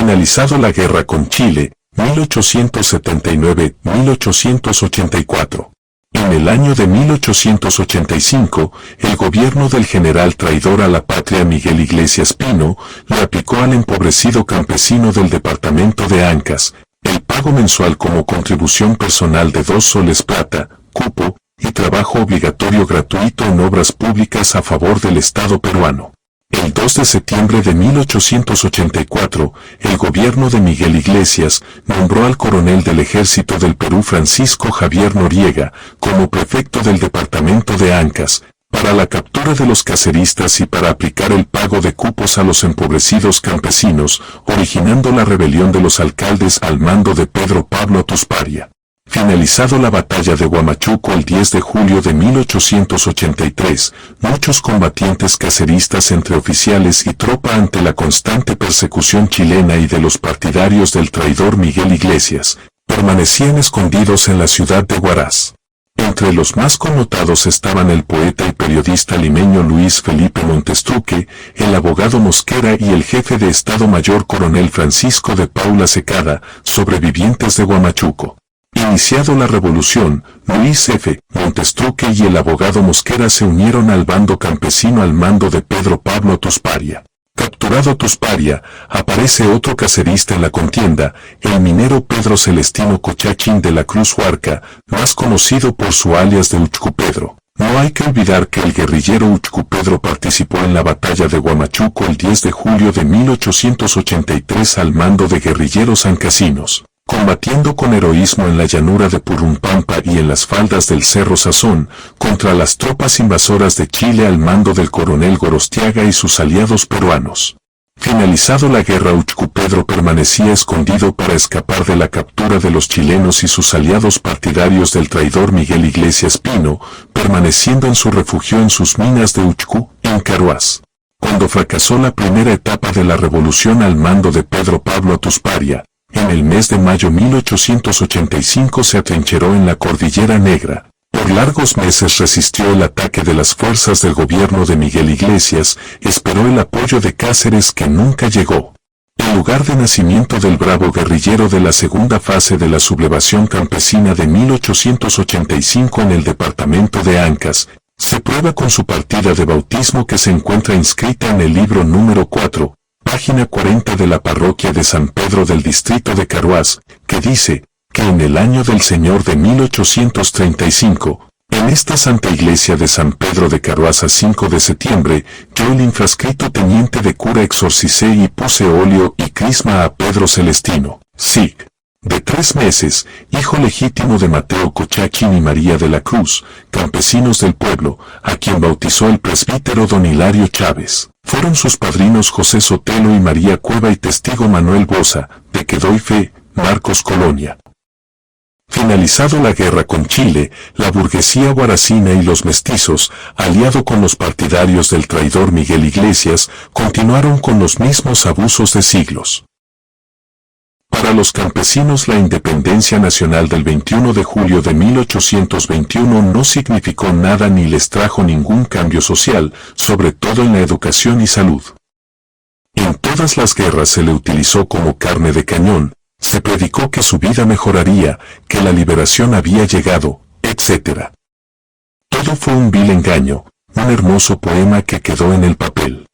Finalizado la guerra con Chile, 1879-1884. En el año de 1885, el gobierno del general traidor a la patria Miguel Iglesias Pino le aplicó al empobrecido campesino del departamento de Ancas el pago mensual como contribución personal de 2 soles plata, cupo, y trabajo obligatorio gratuito en obras públicas a favor del Estado peruano. El 2 de septiembre de 1884, el gobierno de Miguel Iglesias nombró al coronel del Ejército del Perú Francisco Javier Noriega como prefecto del departamento de Ancas, para la captura de los caceristas y para aplicar el pago de cupos a los empobrecidos campesinos, originando la rebelión de los alcaldes al mando de Pedro Pablo Tusparia. Finalizado la batalla de Huamachuco el 10 de julio de 1883, muchos combatientes caceristas entre oficiales y tropa ante la constante persecución chilena y de los partidarios del traidor Miguel Iglesias, permanecían escondidos en la ciudad de Huaraz. Entre los más connotados estaban el poeta y periodista limeño Luis Felipe Montestruque, el abogado Mosquera y el jefe de Estado Mayor coronel Francisco de Paula Secada, sobrevivientes de Huamachuco. Iniciado la revolución, Luis F. Montestruque y el abogado Mosquera se unieron al bando campesino al mando de Pedro Pablo Tusparia. Capturado Tusparia, aparece otro cacerista en la contienda, el minero Pedro Celestino Cochachín de la Cruz Huarca, más conocido por su alias de Uchcupedro. No hay que olvidar que el guerrillero Uchcupedro participó en la batalla de Huamachuco el 10 de julio de 1883 al mando de guerrilleros ancasinos, combatiendo con heroísmo en la llanura de Purumpampa y en las faldas del Cerro Sazón, contra las tropas invasoras de Chile al mando del coronel Gorostiaga y sus aliados peruanos. Finalizado la guerra, Uchcupedro permanecía escondido para escapar de la captura de los chilenos y sus aliados partidarios del traidor Miguel Iglesias Pino, permaneciendo en su refugio en sus minas de Uchcu, en Caruás. Cuando fracasó la primera etapa de la revolución al mando de Pedro Pablo Tusparia, en el mes de mayo 1885 se atrincheró en la Cordillera Negra. Por largos meses resistió el ataque de las fuerzas del gobierno de Miguel Iglesias, esperó el apoyo de Cáceres que nunca llegó. El lugar de nacimiento del bravo guerrillero de la segunda fase de la sublevación campesina de 1885 en el departamento de Ancas, se prueba con su partida de bautismo que se encuentra inscrita en el libro número 4, página 40 de la parroquia de San Pedro del distrito de Caruás, que dice que en el año del Señor de 1835, en esta Santa Iglesia de San Pedro de Caruás a 5 de septiembre, yo el infrascrito teniente de cura exorcicé y puse óleo y crisma a Pedro Celestino, sig. de 3 meses, hijo legítimo de Mateo Cochachín y María de la Cruz, campesinos del pueblo, a quien bautizó el presbítero don Hilario Chávez. Fueron sus padrinos José Sotelo y María Cueva y testigo Manuel Boza, de que doy fe, Marcos Colonia. Finalizado la guerra con Chile, la burguesía guaracina y los mestizos, aliado con los partidarios del traidor Miguel Iglesias, continuaron con los mismos abusos de siglos. Para los campesinos la independencia nacional del 21 de julio de 1821 no significó nada ni les trajo ningún cambio social, sobre todo en la educación y salud. En todas las guerras se le utilizó como carne de cañón, se predicó que su vida mejoraría, que la liberación había llegado, etc. Todo fue un vil engaño, un hermoso poema que quedó en el papel.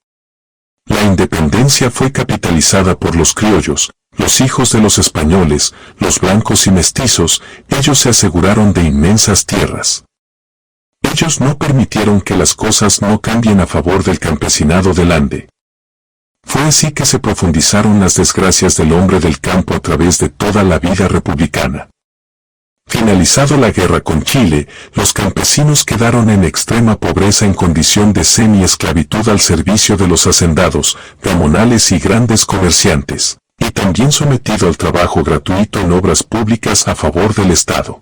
La independencia fue capitalizada por los criollos, los hijos de los españoles, los blancos y mestizos, ellos se aseguraron de inmensas tierras. Ellos no permitieron que las cosas no cambien a favor del campesinado del Ande. Fue así que se profundizaron las desgracias del hombre del campo a través de toda la vida republicana. Finalizado la guerra con Chile, los campesinos quedaron en extrema pobreza en condición de semi-esclavitud al servicio de los hacendados, gamonales y grandes comerciantes, y también sometido al trabajo gratuito en obras públicas a favor del Estado.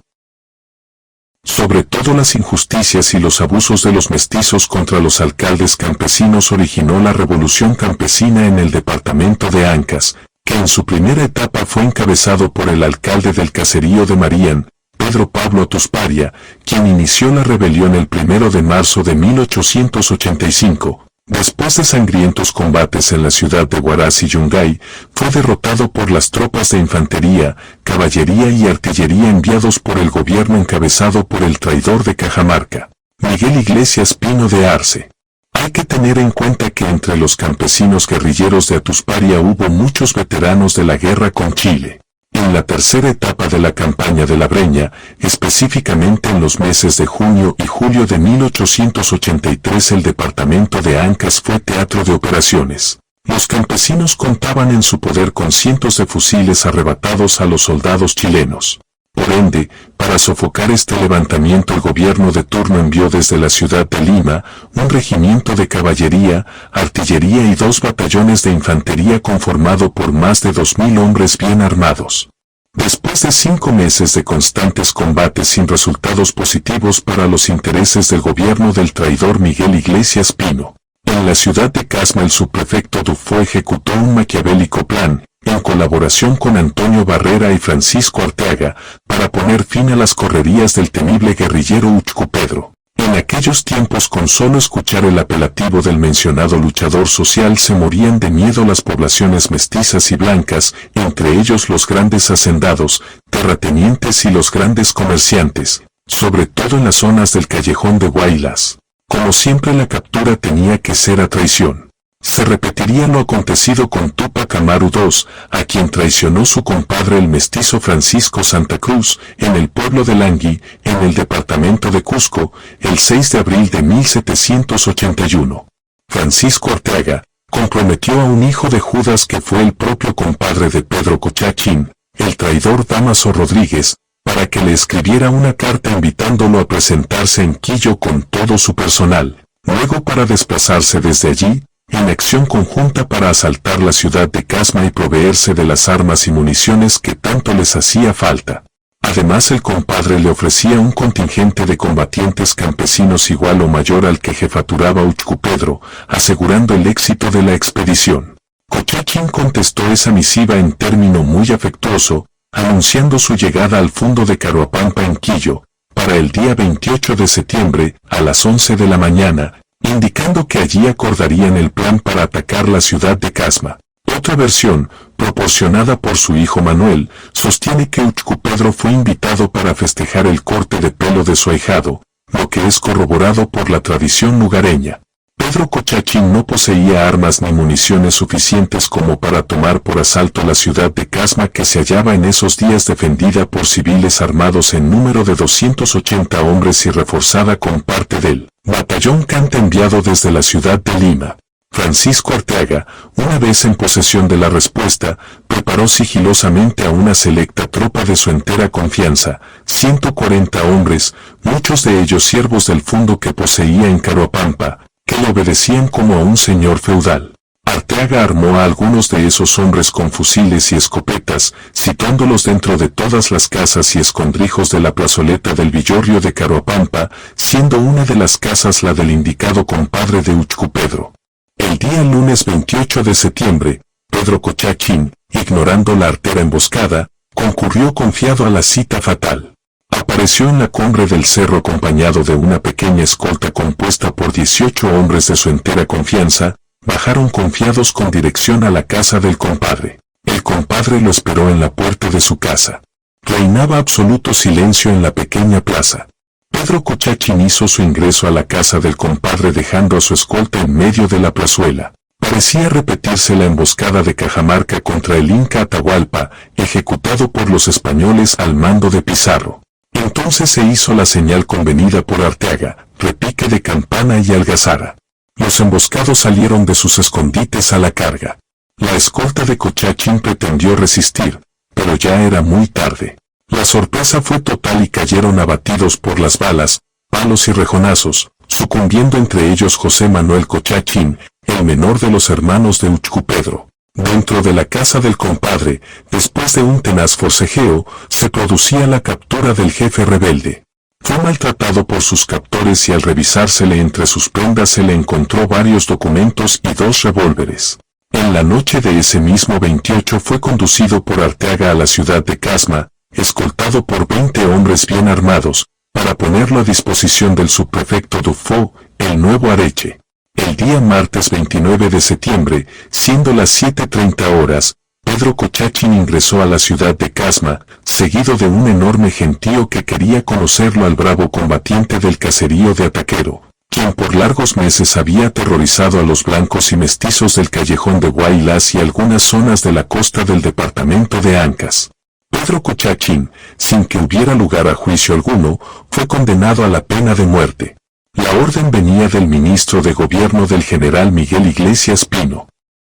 Sobre todo las injusticias y los abusos de los mestizos contra los alcaldes campesinos originó la revolución campesina en el departamento de Ancas, que en su primera etapa fue encabezado por el alcalde del caserío de Marían, Pedro Pablo Tusparia, quien inició la rebelión el 1 de marzo de 1885, Después de sangrientos combates en la ciudad de Huaraz y Yungay, fue derrotado por las tropas de infantería, caballería y artillería enviados por el gobierno encabezado por el traidor de Cajamarca, Miguel Iglesias Pino de Arce. Hay que tener en cuenta que entre los campesinos guerrilleros de Atusparia hubo muchos veteranos de la guerra con Chile. En la tercera etapa de la campaña de la Breña, específicamente en los meses de junio y julio de 1883, el departamento de Ancas fue teatro de operaciones. Los campesinos contaban en su poder con cientos de fusiles arrebatados a los soldados chilenos. Por ende, para sofocar este levantamiento, el gobierno de turno envió desde la ciudad de Lima un regimiento de caballería, artillería y 2 batallones de infantería conformado por más de 2.000 hombres bien armados. Después de 5 meses de constantes combates sin resultados positivos para los intereses del gobierno del traidor Miguel Iglesias Pino, en la ciudad de Casma el subprefecto Dufo ejecutó un maquiavélico plan, en colaboración con Antonio Barrera y Francisco Arteaga, para poner fin a las correrías del temible guerrillero Uxcupedro. En aquellos tiempos, con solo escuchar el apelativo del mencionado luchador social, se morían de miedo las poblaciones mestizas y blancas, entre ellos los grandes hacendados, terratenientes y los grandes comerciantes, sobre todo en las zonas del callejón de Huaylas. Como siempre, la captura tenía que ser a traición. Se repetiría lo acontecido con Túpac Amaru II, a quien traicionó su compadre el mestizo Francisco Santa Cruz, en el pueblo de Langui, en el departamento de Cusco, el 6 de abril de 1781. Francisco Arteaga comprometió a un hijo de Judas que fue el propio compadre de Pedro Cochachín, el traidor Dámaso Rodríguez, para que le escribiera una carta invitándolo a presentarse en Quillo con todo su personal, luego para desplazarse desde allí, en acción conjunta para asaltar la ciudad de Casma y proveerse de las armas y municiones que tanto les hacía falta. Además, el compadre le ofrecía un contingente de combatientes campesinos igual o mayor al que jefaturaba Uxcupedro, asegurando el éxito de la expedición. Cochachín contestó esa misiva en término muy afectuoso, anunciando su llegada al fundo de Caruapampa en Quillo, para el día 28 de septiembre, a las 11 de la mañana, indicando que allí acordarían el plan para atacar la ciudad de Casma. Otra versión, proporcionada por su hijo Manuel, sostiene que Uxcupedro fue invitado para festejar el corte de pelo de su ahijado, lo que es corroborado por la tradición lugareña. Pedro Cochachín no poseía armas ni municiones suficientes como para tomar por asalto la ciudad de Casma, que se hallaba en esos días defendida por civiles armados en número de 280 hombres y reforzada con parte del batallón Canta enviado desde la ciudad de Lima. Francisco Arteaga, una vez en posesión de la respuesta, preparó sigilosamente a una selecta tropa de su entera confianza, 140 hombres, muchos de ellos siervos del fundo que poseía en Caruapampa, que le obedecían como a un señor feudal. Arteaga armó a algunos de esos hombres con fusiles y escopetas, situándolos dentro de todas las casas y escondrijos de la plazoleta del Villorrio de Caruapampa, siendo una de las casas la del indicado compadre de Uxcupedro. El día lunes 28 de septiembre, Pedro Cochachín, ignorando la artera emboscada, concurrió confiado a la cita fatal. Apareció en la cumbre del cerro acompañado de una pequeña escolta compuesta por 18 hombres de su entera confianza. Bajaron confiados con dirección a la casa del compadre. El compadre lo esperó en la puerta de su casa. Reinaba absoluto silencio en la pequeña plaza. Pedro Cochachín hizo su ingreso a la casa del compadre dejando a su escolta en medio de la plazuela. Parecía repetirse la emboscada de Cajamarca contra el Inca Atahualpa, ejecutado por los españoles al mando de Pizarro. Entonces se hizo la señal convenida por Arteaga, repique de campana y algazara. Los emboscados salieron de sus escondites a la carga. La escolta de Cochachín pretendió resistir, pero ya era muy tarde. La sorpresa fue total y cayeron abatidos por las balas, palos y rejonazos, sucumbiendo entre ellos José Manuel Cochachín, el menor de los hermanos de Uxcupedro. Dentro de la casa del compadre, después de un tenaz forcejeo, se producía la captura del jefe rebelde. Fue maltratado por sus captores y al revisársele entre sus prendas se le encontró varios documentos y 2 revólveres. En la noche de ese mismo 28 fue conducido por Arteaga a la ciudad de Casma, escoltado por 20 hombres bien armados, para ponerlo a disposición del subprefecto Dufo, el nuevo Areche. El día martes 29 de septiembre, siendo las 7:30 horas, Pedro Cocachín ingresó a la ciudad de Casma, seguido de un enorme gentío que quería conocerlo al bravo combatiente del caserío de Ataquero, quien por largos meses había aterrorizado a los blancos y mestizos del callejón de Huaylas y algunas zonas de la costa del departamento de Ancas. Pedro Cocachín, sin que hubiera lugar a juicio alguno, fue condenado a la pena de muerte. La orden venía del ministro de gobierno del general Miguel Iglesias Pino.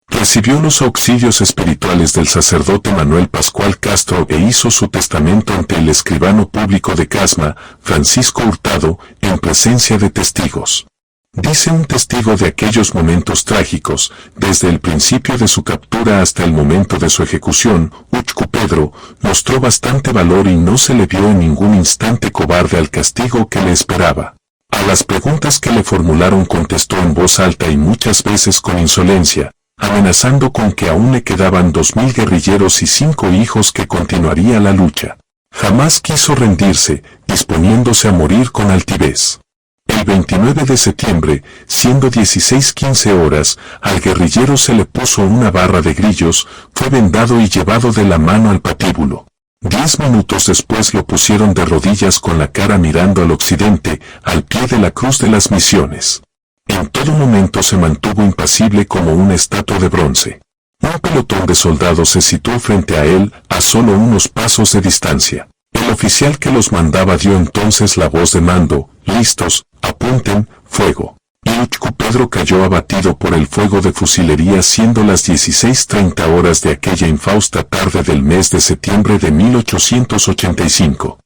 Recibió los auxilios espirituales del sacerdote Manuel Pascual Castro e hizo su testamento ante el escribano público de Casma, Francisco Hurtado, en presencia de testigos. Dice un testigo de aquellos momentos trágicos, desde el principio de su captura hasta el momento de su ejecución, Uchcu Pedro mostró bastante valor y no se le vio en ningún instante cobarde al castigo que le esperaba. A las preguntas que le formularon contestó en voz alta y muchas veces con insolencia, amenazando con que aún le quedaban 2000 guerrilleros y 5 hijos que continuaría la lucha. Jamás quiso rendirse, disponiéndose a morir con altivez. El 29 de septiembre, siendo 16:15 horas, al guerrillero se le puso una barra de grillos, fue vendado y llevado de la mano al patíbulo. 10 minutos después lo pusieron de rodillas con la cara mirando al occidente, al pie de la cruz de las Misiones. En todo momento se mantuvo impasible como una estatua de bronce. Un pelotón de soldados se situó frente a él, a solo unos pasos de distancia. El oficial que los mandaba dio entonces la voz de mando: listos, apunten, fuego. Y Uchcu Pedro cayó abatido por el fuego de fusilería siendo las 16:30 horas de aquella infausta tarde del mes de septiembre de 1885.